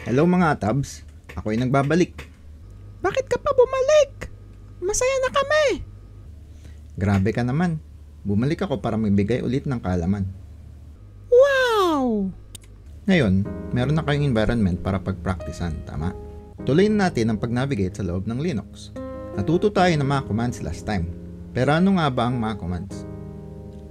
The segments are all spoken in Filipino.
Hello mga tabs, ako'y nagbabalik. Bakit ka pa bumalik? Masaya na kami. Grabe ka naman, bumalik ako para magbigay ulit ng kaalaman. Wow! Ngayon, meron na kayong environment para pagpraktisan, tama? Tuloy na natin ang pag-navigate sa loob ng Linux. Natuto tayo ng mga commands last time. Pero ano nga ba ang mga commands?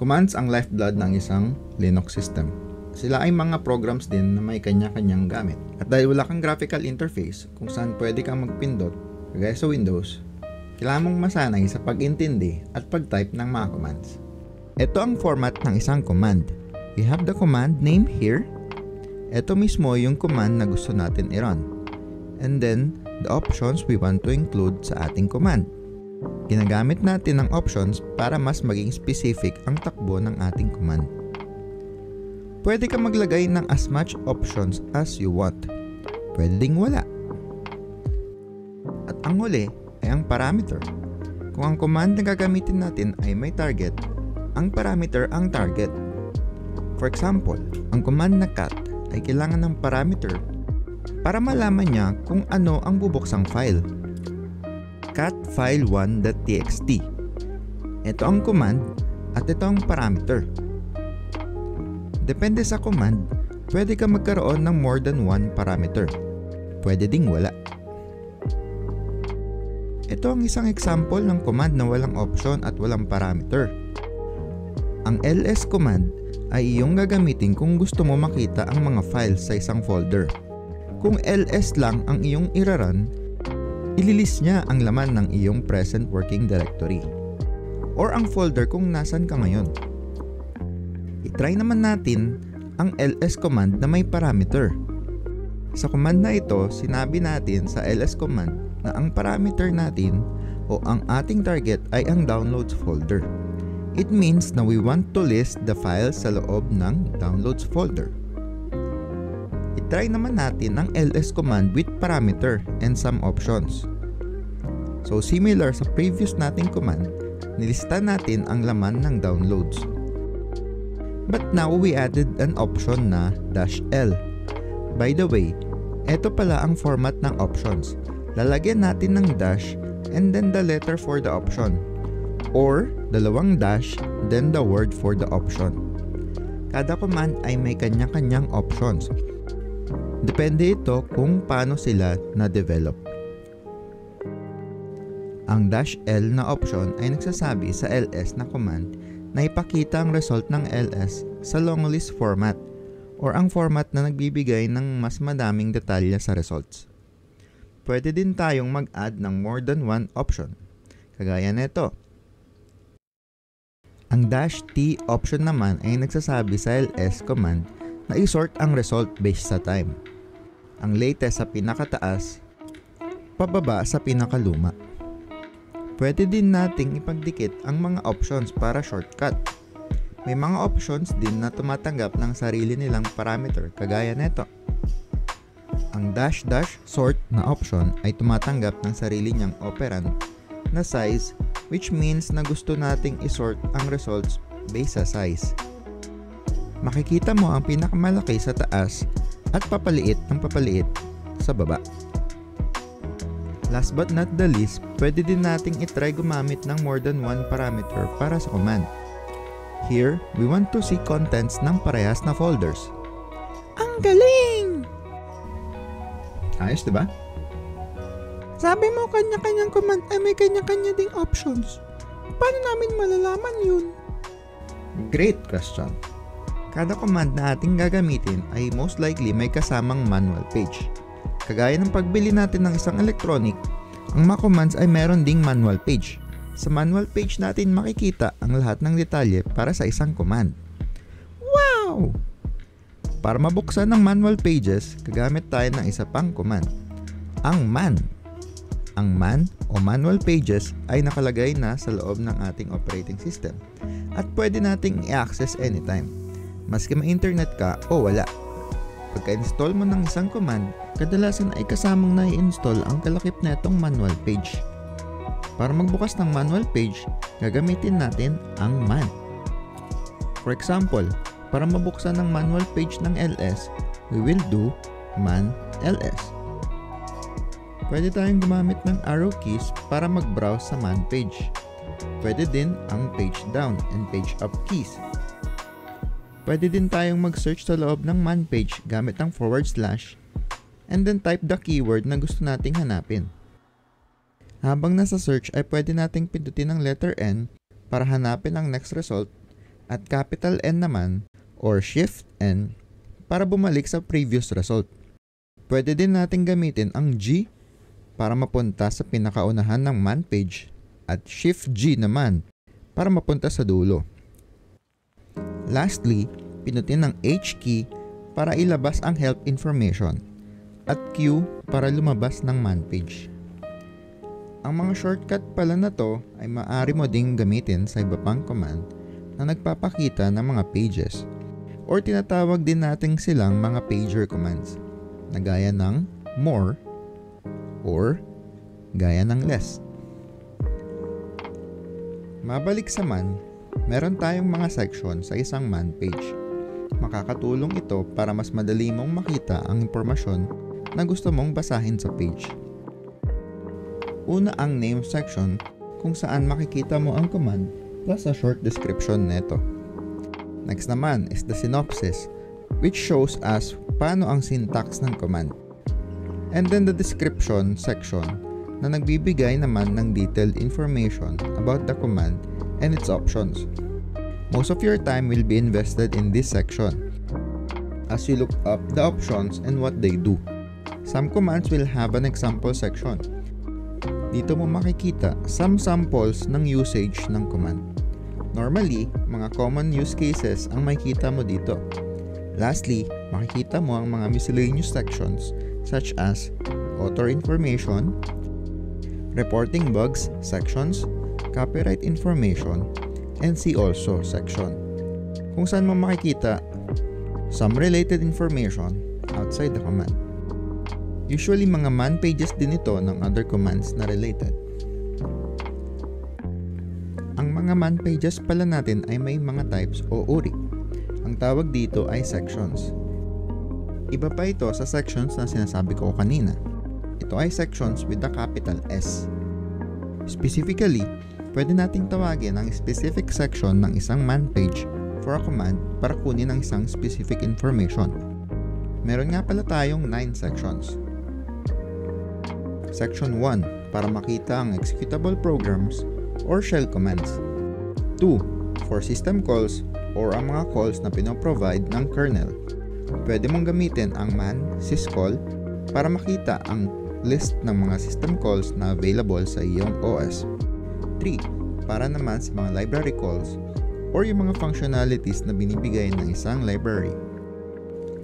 Commands ang lifeblood ng isang Linux system. Sila ay mga programs din na may kanya-kanyang gamit. At dahil wala kang graphical interface kung saan pwede kang magpindot, kagaya sa Windows, kailangan mong masanay sa pag-intindi at pag-type ng mga commands. Ito ang format ng isang command. We have the command name here. Ito mismo yung command na gusto natin i-run. And then, the options we want to include sa ating command. Ginagamit natin ang options para mas maging specific ang takbo ng ating command. Pwede ka maglagay ng as much options as you want. Pwede ding wala. At ang huli ay ang parameter. Kung ang command na gagamitin natin ay may target, ang parameter ang target. For example, ang command na cat ay kailangan ng parameter para malaman niya kung ano ang bubuksang file. Cat file1.txt. Ito ang command at ito ang parameter. Depende sa command, pwede ka magkaroon ng more than one parameter. Pwede ding wala. Ito ang isang example ng command na walang option at walang parameter. Ang ls command ay iyong gagamitin kung gusto mo makita ang mga files sa isang folder. Kung ls lang ang iyong irarun, ililis niya ang laman ng iyong present working directory or ang folder kung nasan ka ngayon. I-try naman natin ang ls command na may parameter. Sa command na ito, sinabi natin sa ls command na ang parameter natin o ang ating target ay ang downloads folder. It means na we want to list the files sa loob ng downloads folder. I-try naman natin ang ls command with parameter and some options. So similar sa previous nating command, nilista natin ang laman ng downloads. But now we added an option na -l. By the way, ito pala ang format ng options. Lalagyan natin ng dash and then the letter for the option. Or dalawang dash then the word for the option. Kada command ay may kanya-kanyang options. Depende ito kung paano sila na-develop. Ang -l na option ay nagsasabi sa ls na command na ipakita ang result ng ls sa long list format or ang format na nagbibigay ng mas madaming detalye sa results. Pwede din tayong mag-add ng more than one option, kagaya nito. Ang -t option naman ay nagsasabi sa ls command na i-sort ang result based sa time. Ang latest sa pinakataas, pababa sa pinakaluma. Pwede din nating ipagdikit ang mga options para shortcut. May mga options din na tumatanggap ng sarili nilang parameter kagaya nito. Ang --sort na option ay tumatanggap ng sarili niyang operand na size, which means na gusto nating isort ang results based sa size. Makikita mo ang pinakamalaki sa taas at papaliit ng papaliit sa baba. Last but not the least, pwede din nating itry gumamit ng more than one parameter para sa command. Here, we want to see contents ng parehas na folders. Ang galing! Ayos, diba? Sabi mo kanya-kanyang command ay may kanya-kanya ding options. Paano namin malalaman yun? Great question. Kada command na ating gagamitin ay most likely may kasamang manual page. Kagaya ng pagbili natin ng isang electronic, ang mga commands ay meron ding manual page. Sa manual page natin makikita ang lahat ng detalye para sa isang command. Wow! Para mabuksan ang manual pages, gagamit tayo ng isa pang command, ang man. Ang man o manual pages ay nakalagay na sa loob ng ating operating system at pwede nating i-access anytime, maski ma-internet ka o wala. Pagka-install mo ng isang command, kadalasan ay kasamang na-i-install ang kalakip na itong manual page. Para magbukas ng manual page, gagamitin natin ang man. For example, para mabuksan ng manual page ng ls, we will do man ls. Pwede tayong gumamit ng arrow keys para mag-browse sa man page. Pwede din ang page down and page up keys. Pwede din tayong mag-search sa loob ng man page gamit ang / and then type the keyword na gusto nating hanapin. Habang nasa search ay pwede nating pindutin ang letter N para hanapin ang next result at capital N naman or Shift N para bumalik sa previous result. Pwede din nating gamitin ang G para mapunta sa pinakaunahan ng man page at Shift G naman para mapunta sa dulo. Lastly, pinutin ang H key para ilabas ang help information at Q para lumabas ng man page. Ang mga shortcut pala na to ay maaari mo ding gamitin sa iba pang command na nagpapakita ng mga pages or tinatawag din natin silang mga pager commands na gaya ng more or gaya ng less. Mabalik sa man, meron tayong mga section sa isang man page. Makakatulong ito para mas madali mong makita ang impormasyon na gusto mong basahin sa page. Una ang name section kung saan makikita mo ang command plus a short description neto. Next naman is the synopsis which shows us paano ang syntax ng command. And then the description section na nagbibigay naman ng detailed information about the command and its options. Most of your time will be invested in this section as you look up the options and what they do. Some commands will have an example section. Dito mo makikita some samples ng usage ng command. Normally, mga common use cases ang makikita mo dito. Lastly, makikita mo ang mga miscellaneous sections such as author information, reporting bugs sections, copyright information, and see also section. Kung saan mo makikita some related information outside the command. Usually mga man pages din ito ng other commands na related. Ang mga man pages pala natin ay may mga types o uri. Ang tawag dito ay sections. Iba pa ito sa sections na sinasabi ko kanina. Ito ay sections with the capital S. Specifically, pwede nating tawagin ang specific section ng isang man page for a command para kunin ang isang specific information. Meron nga pala tayong 9 sections. Section 1 para makita ang executable programs or shell commands. 2 for system calls or ang mga calls na pinoprovide ng kernel. Pwede mong gamitin ang man syscall para makita ang list ng mga system calls na available sa iyong OS. 3 para naman sa mga library calls or yung mga functionalities na binibigay ng isang library.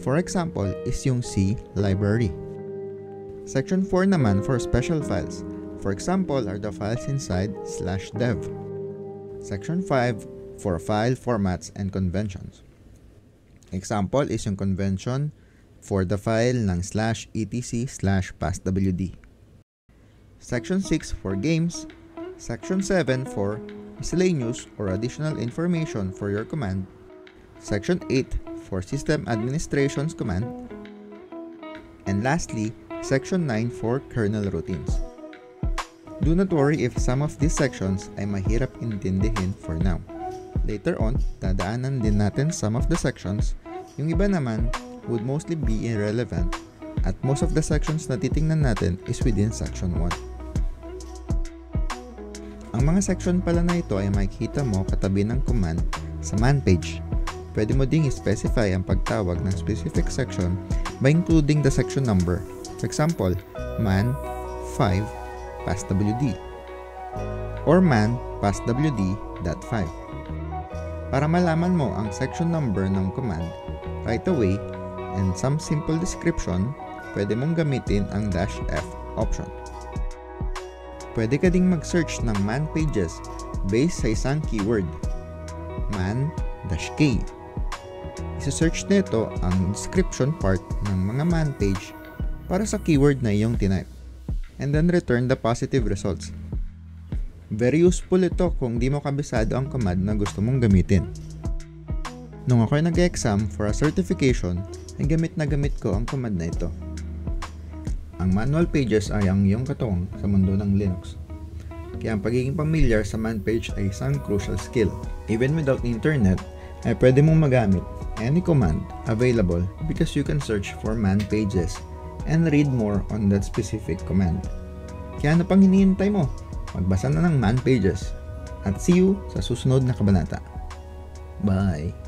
For example is yung C library. Section 4 naman for special files. For example are the files inside /dev. Section 5 for file formats and conventions. Example is yung convention for the file ng /etc/passwd. Section 6 for games. Section 7 for miscellaneous or additional information for your command. Section 8 for system administrations command. And lastly, Section 9 for kernel routines. Do not worry if some of these sections ay mahirap intindihin for now. Later on, dadaanan din natin some of the sections, yung iba naman would mostly be irrelevant at most of the sections na titingnan natin is within Section 1. Ang mga section pala na ito ay makikita mo katabi ng command sa man page. Pwede mo ding specify ang pagtawag ng specific section by including the section number. For example, man 5 passwd or man passwd.5. Para malaman mo ang section number ng command right away and some simple description, pwede mong gamitin ang -f option. Pwede ka ding mag-search ng man pages based sa isang keyword, man-k. Isa-search nito ang description part ng mga man page para sa keyword na iyong tinype, and then return the positive results. Very useful ito kung di mo kabisado ang command na gusto mong gamitin. Nung ako ay nag-exam for a certification, ay gamit na gamit ko ang command na ito. Ang manual pages ay ang iyong katuwang sa mundo ng Linux. Kaya ang pagiging familiar sa man page ay isang crucial skill. Even without internet, ay pwede mong magamit any command available because you can search for man pages and read more on that specific command. Kaya ano pang hinihintay mo? Magbasa na ng man pages. At see you sa susunod na kabanata. Bye!